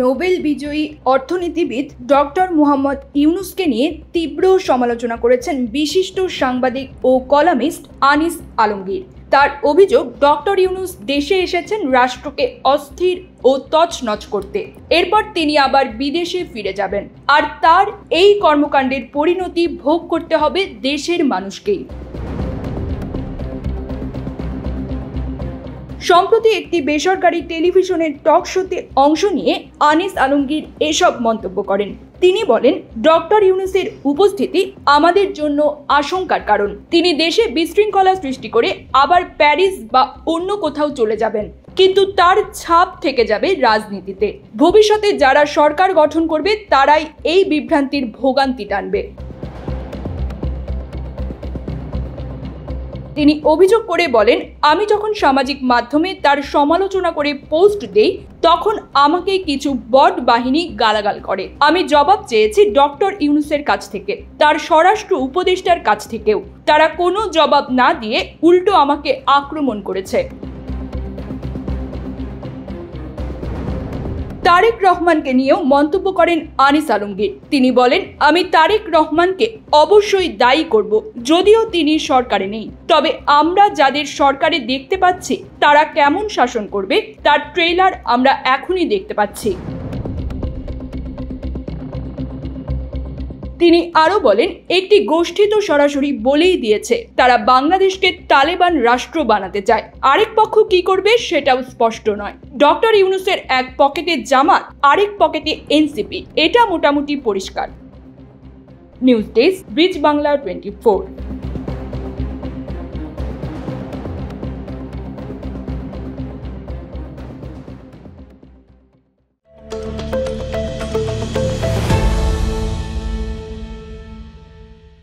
Nobel বিজয়ী অর্থনীতিবিদ doctor Mohammad ইউনুসকে নিয়ে তীব্র সমালোচনা করেছেন বিশিষ্ট সাংবাদিক ও কলামিস্ট আনিস আলমগীর। তার অভিযোগ, ডক্টর ইউনুস দেশে এসেছেন রাষ্ট্রকে অস্থির ও তছনছ করতে, এরপর তিনি আবার বিদেশে ফিরে যাবেন, আর তার এই কর্মকাণ্ডের পরিণতি ভোগ করতে হবে দেশের মানুষকেই। সম্প্রতি একটি বেসরকারি টেলিভিশনের টক শোতে অংশ নিয়ে আনিস আলমগীর এসব মন্তব্য করেন। তিনি বলেন, ডক্টর ইউনুসের উপস্থিতি আমাদের জন্য আশঙ্কার কারণ। তিনি দেশে বিশৃঙ্খলা সৃষ্টি করে আবার প্যারিস বা অন্য কোথাও চলে যাবেন, কিন্তু তার ছাপ থেকে যাবে রাজনীতিতে। ভবিষ্যতে যারা সরকার গঠন করবে তারাই এই বিভ্রান্তির ভোগান্তি টানবে। তিনি অভিযোগ করে বলেন, আমি যখন সামাজিক মাধ্যমে তার সমালোচনা করে পোস্ট দেই, তখন আমাকে কিছু বট বাহিনী গালাগাল করে। আমি জবাব চেয়েছি ডক্টর ইউনুসের কাছ থেকে, তার স্বরাষ্ট্র উপদেষ্টার কাছ থেকেও। তারা কোনো জবাব না দিয়ে উল্টো আমাকে আক্রমণ করেছে। তারেক রহমানকে নিয়েও মন্তব্য করেন আনিস আলমগীর। তিনি বলেন, আমি তারেক রহমানকে অবশ্যই দায়ী করব, যদিও তিনি সরকারে নেই। তবে আমরা যাদের সরকারে দেখতে পাচ্ছি তারা কেমন শাসন করবে তার ট্রেলার আমরা এখনই দেখতে পাচ্ছি। তিনি আরো বলেন, একটি গোষ্ঠী তো সরাসরি বলেই দিয়েছে তারা বাংলাদেশকে তালেবান রাষ্ট্র বানাতে চায়। আরেক পক্ষ কি করবে সেটাও স্পষ্ট নয়। ডক্টর ইউনুসের এক পকেটে জামাত, আরেক পকেটে এনসিপি, এটা মোটামুটি পরিষ্কার। News desk, bridge Bangla 24।